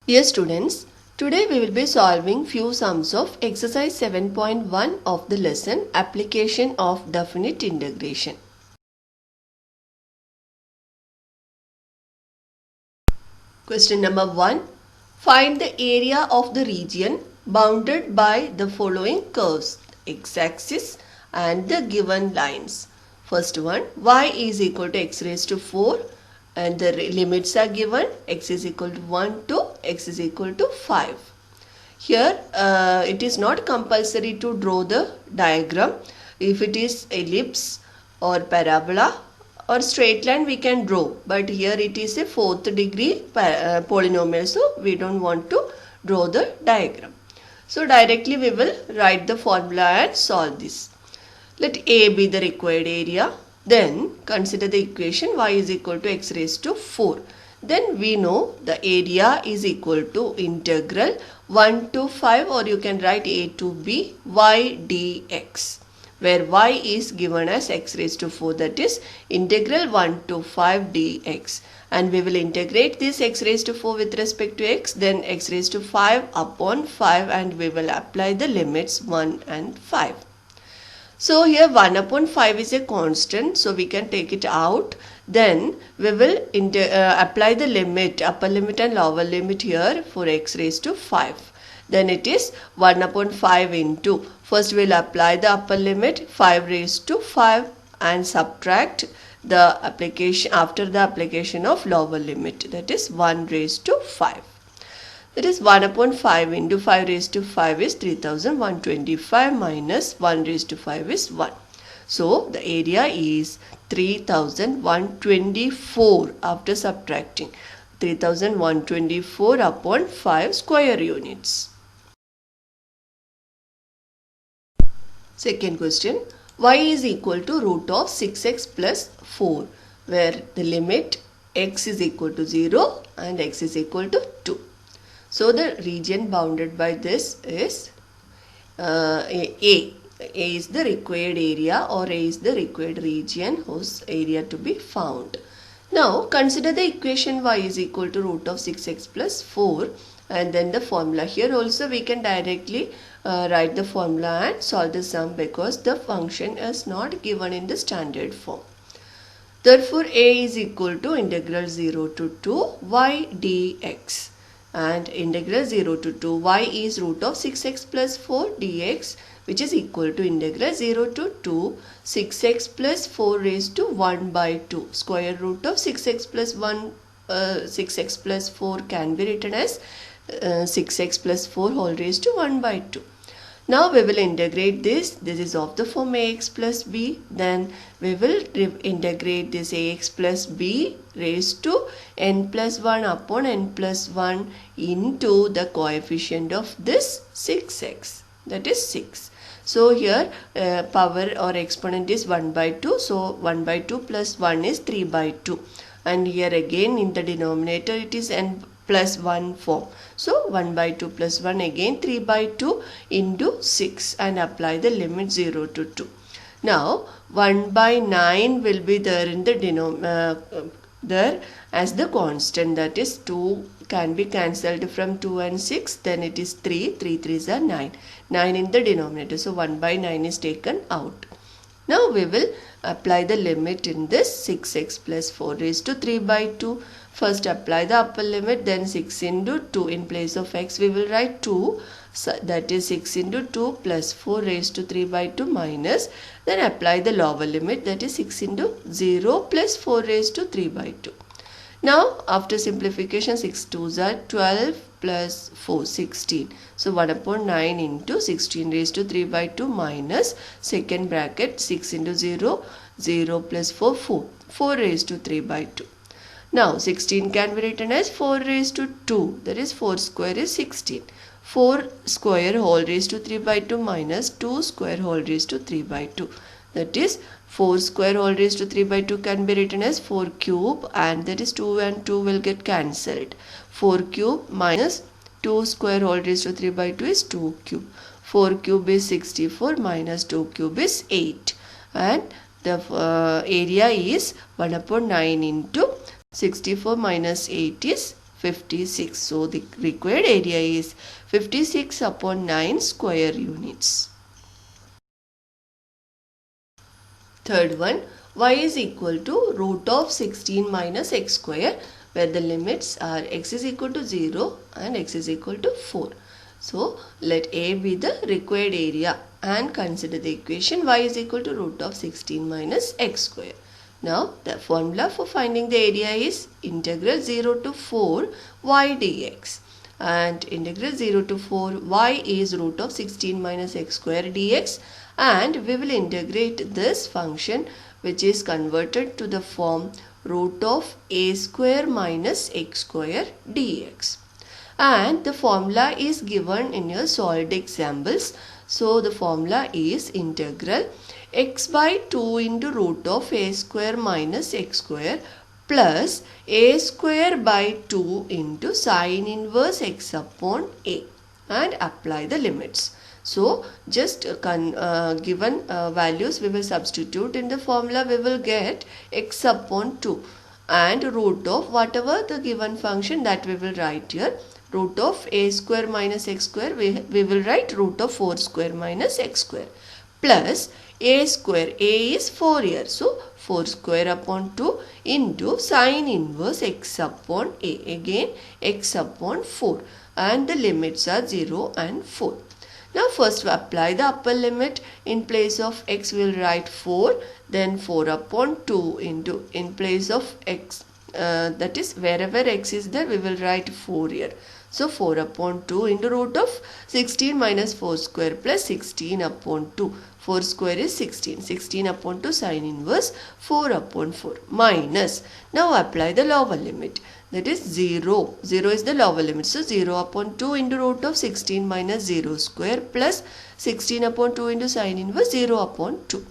Dear students, today we will be solving few sums of exercise 7.1 of the lesson application of definite integration. Question number 1. Find the area of the region bounded by the following curves, x-axis and the given lines. First one, y is equal to x raised to 4 and the limits are given, x is equal to 1 to x is equal to 5. Here it is not compulsory to draw the diagram. If it is ellipse or parabola or straight line we can draw, but here it is a fourth degree polynomial, so we don't want to draw the diagram. So directly we will write the formula and solve this. Let A be the required area. Then consider the equation y is equal to x raised to 4. Then we know the area is equal to integral 1 to 5, or you can write a to b y dx, where y is given as x raised to 4, that is integral 1 to 5 dx. And we will integrate this x raised to 4 with respect to x, then x raised to 5 upon 5, and we will apply the limits 1 and 5. So here 1 upon 5 is a constant, so we can take it out. Then we will apply the limit, upper limit and lower limit here for x raised to 5. Then it is 1 upon 5 into, first we will apply the upper limit 5 raised to 5 and subtract the application after the application of lower limit, that is 1 raised to 5. That is 1 upon 5 into 5 raised to 5 is 3125 minus 1 raised to 5 is 1. So the area is 3124 after subtracting 3124 upon 5 square units. Second question, y is equal to root of 6x plus 4, where the limit x is equal to 0 and x is equal to 2. So the region bounded by this is A. A is the required area, or A is the required region whose area to be found. Now consider the equation y is equal to root of 6x plus 4, and then the formula. Here also we can directly write the formula and solve the sum, because the function is not given in the standard form. Therefore A is equal to integral 0 to 2 y dx. And integral 0 to 2 y is root of 6x plus 4 dx, which is equal to integral 0 to 2 6x plus 4 raised to 1 by 2. Square root of 6x plus 6x plus 4 can be written as 6x plus 4 whole raised to 1 by 2. Now we will integrate this. This is of the form ax plus b. Then we will integrate this ax plus b raised to n plus 1 upon n plus 1 into the coefficient of this 6x, that is 6. So here power or exponent is 1 by 2. So 1 by 2 plus 1 is 3 by 2. And here again in the denominator it is n plus 1 form. So 1 by 2 plus 1 again 3 by 2 into 6, and apply the limit 0 to 2. Now 1 by 9 will be there in the there as the constant, that is 2 can be cancelled from 2 and 6, then it is 3 3s are 9 in the denominator, so 1 by 9 is taken out. Now we will apply the limit in this 6x plus 4 raised to 3 by 2. First apply the upper limit, then 6 into 2. In place of x we will write 2. So that is 6 into 2 plus 4 raised to 3 by 2 minus. Then apply the lower limit, that is 6 into 0 plus 4 raised to 3 by 2. Now after simplification 6 2s are 12 plus 4 16. So 1 upon 9 into 16 raised to 3 by 2 minus second bracket 6 into 0 0 plus 4 4 raised to 3 by 2. Now 16 can be written as 4 raised to 2, that is 4 square is 16. 4 square whole raised to 3 by 2 minus 2 square whole raised to 3 by 2. That is 4 square whole raised to 3 by 2 can be written as 4 cube, and that is 2 and 2 will get cancelled. 4 cube minus 2 square whole raised to 3 by 2 is 2 cube. 4 cube is 64 minus 2 cube is 8. And the area is 1 upon 9 into 64 minus 8 is 56. So the required area is 56 upon 9 square units. Third one, y is equal to root of 16 minus x square, where the limits are x is equal to 0 and x is equal to 4. So let A be the required area and consider the equation y is equal to root of 16 minus x square. Now the formula for finding the area is integral 0 to 4 y dx, and integral 0 to 4 y is root of 16 minus x square dx, and we will integrate this function, which is converted to the form root of a square minus x square dx. And the formula is given in your solved examples. So the formula is integral x by 2 into root of a square minus x square plus a square by 2 into sine inverse x upon a, and apply the limits. So just given values we will substitute in the formula. We will get x upon 2 and root of whatever the given function, that we will write here. Root of a square minus x square, we will write root of 4 square minus x square, plus a square, a is 4 here, so 4 square upon 2 into sine inverse x upon a, again x upon 4, and the limits are 0 and 4. Now first we apply the upper limit. In place of x we will write 4, then 4 upon 2 into, in place of x, that is wherever x is there we will write 4 here. So 4 upon 2 into root of 16 minus 4 square plus 16 upon 2. 4 square is 16. 16 upon 2 sine inverse 4 upon 4 minus. Now apply the lower limit. That is 0. 0 is the lower limit. So 0 upon 2 into root of 16 minus 0 square plus 16 upon 2 into sine inverse 0 upon 2.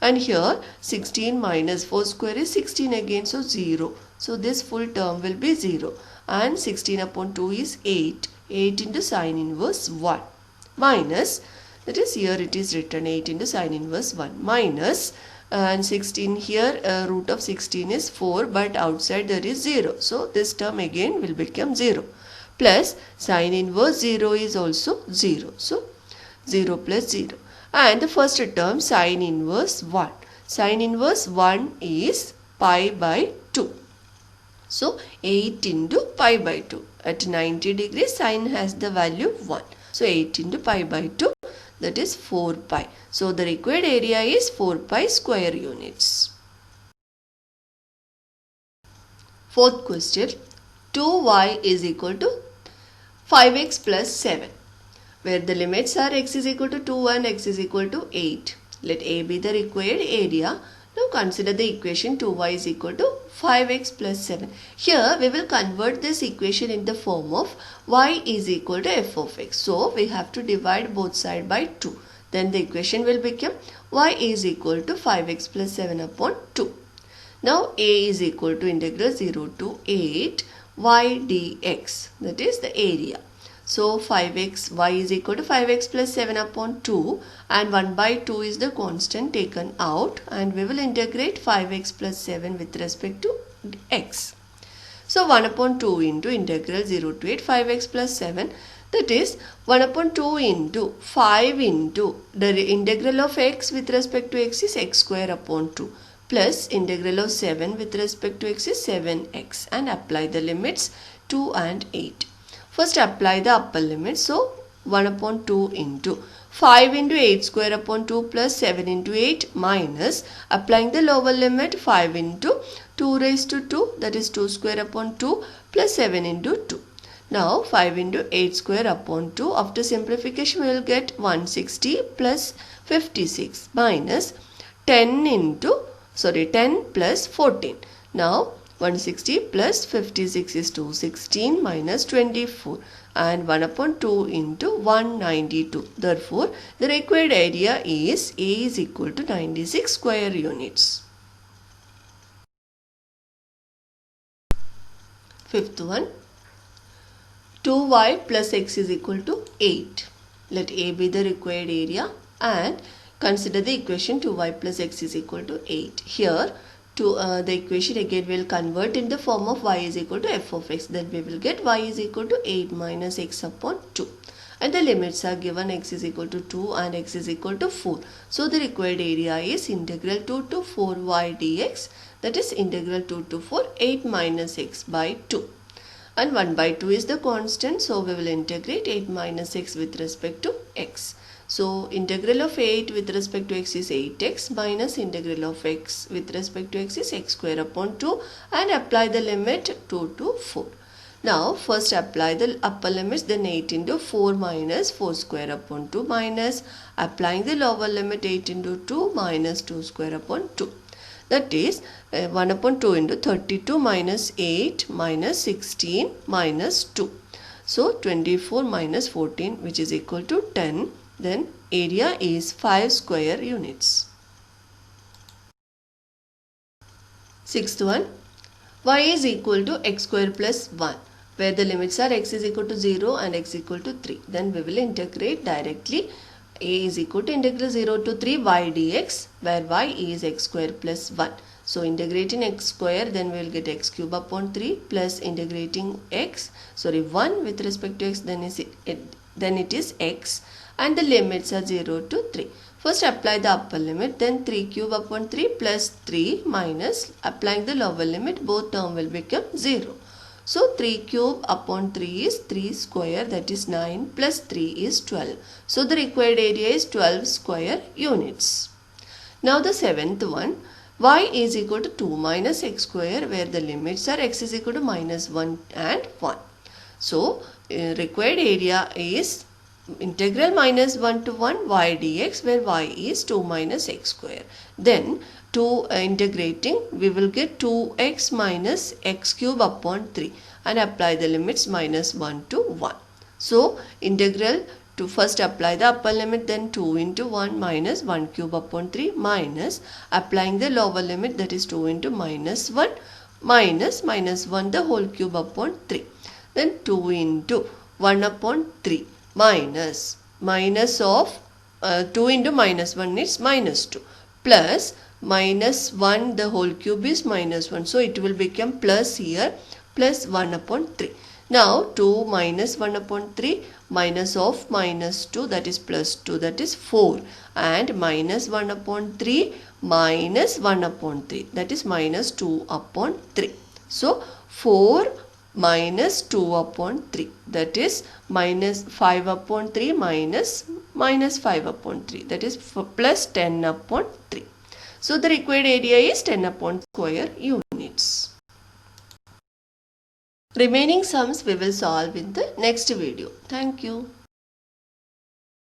And here 16 minus 4 square is 16 again. So 0. So this full term will be 0. And 16 upon 2 is 8. 8 into sine inverse 1 minus, that is here it is written 8 into sine inverse 1 minus, and 16 here root of 16 is 4, but outside there is 0. So this term again will become 0, plus sine inverse 0 is also 0. So 0 plus 0. And the first term sine inverse 1. Sine inverse 1 is pi by 2. So 8 into pi by 2. At 90 degrees sine has the value 1. So 8 into pi by 2, that is 4 pi. So the required area is 4 pi square units. Fourth question. 2y is equal to 5x plus 7, where the limits are x is equal to 2 and x is equal to 8. Let a be the required area. Now consider the equation 2y is equal to 5x plus 7. Here we will convert this equation in the form of y is equal to f of x. So we have to divide both sides by 2. Then the equation will become y is equal to 5x plus 7 upon 2. Now a is equal to integral 0 to 8 y dx. That is the area. So 5x, y is equal to 5x plus 7 upon 2, and 1 by 2 is the constant taken out, and we will integrate 5x plus 7 with respect to x. So 1 upon 2 into integral 0 to 8 5x plus 7, that is 1 upon 2 into 5 into the integral of x with respect to x is x square upon 2 plus integral of 7 with respect to x is 7x, and apply the limits 2 and 8. First apply the upper limit. So 1 upon 2 into 5 into 8 square upon 2 plus 7 into 8 minus, applying the lower limit, 5 into 2 raised to 2, that is 2 square upon 2 plus 7 into 2. Now 5 into 8 square upon 2, after simplification we will get 160 plus 56 minus 10 plus 14. Now 160 plus 56 is 216 minus 24, and 1 upon 2 into 192. Therefore, the required area is A is equal to 96 square units. Fifth one, 2y plus x is equal to 8. Let A be the required area and consider the equation 2y plus x is equal to 8. Here to the equation again we will convert in the form of y is equal to f of x. Then we will get y is equal to 8 minus x upon 2. And the limits are given, x is equal to 2 and x is equal to 4. So the required area is integral 2 to 4y dx, that is integral 2 to 4 8 minus x by 2. And 1 by 2 is the constant, so we will integrate 8 minus x with respect to x. So integral of 8 with respect to x is 8x minus integral of x with respect to x is x square upon 2, and apply the limit 2 to 4. Now first apply the upper limits, then 8 into 4 minus 4 square upon 2 minus applying the lower limit 8 into 2 minus 2 square upon 2. That is 1 upon 2 into 32 minus 8 minus 16 minus 2. So 24 minus 14 which is equal to 10. Then area is 5 square units. Sixth one, y is equal to x square plus 1, where the limits are x is equal to 0 and x equal to 3. Then we will integrate directly. A is equal to integral 0 to 3 y dx, where y is x square plus 1. So integrating x square, then we will get x cube upon 3 plus integrating 1 with respect to x, then it is x, and the limits are 0 to 3. First apply the upper limit, then 3 cube upon 3 plus 3 minus applying the lower limit, both term will become 0. So 3 cube upon 3 is 3 square, that is 9, plus 3 is 12. So the required area is 12 square units. Now the seventh one, y is equal to 2 minus x square, where the limits are x is equal to minus 1 and 1. So required area is integral minus 1 to 1 y dx, where y is 2 minus x square. Then to integrating, we will get 2x minus x cube upon 3 and apply the limits minus 1 to 1. So integral to first apply the upper limit, then 2 into 1 minus 1 cube upon 3 minus applying the lower limit, that is 2 into minus 1 minus minus 1 the whole cube upon 3. Then 2 into 1 upon 3 minus of 2 into minus 1 is minus 2 plus minus 1 the whole cube is minus 1. So it will become plus here plus 1 upon 3. Now 2 minus 1 upon 3 minus of minus 2, that is plus 2, that is 4, and minus 1 upon 3 minus 1 upon 3, that is minus 2 upon 3. So 4 minus 2 upon 3, that is minus 5 upon 3 minus 5 upon 3, that is plus 10 upon 3. So the required area is 10 upon square units. Remaining sums we will solve in the next video. Thank you.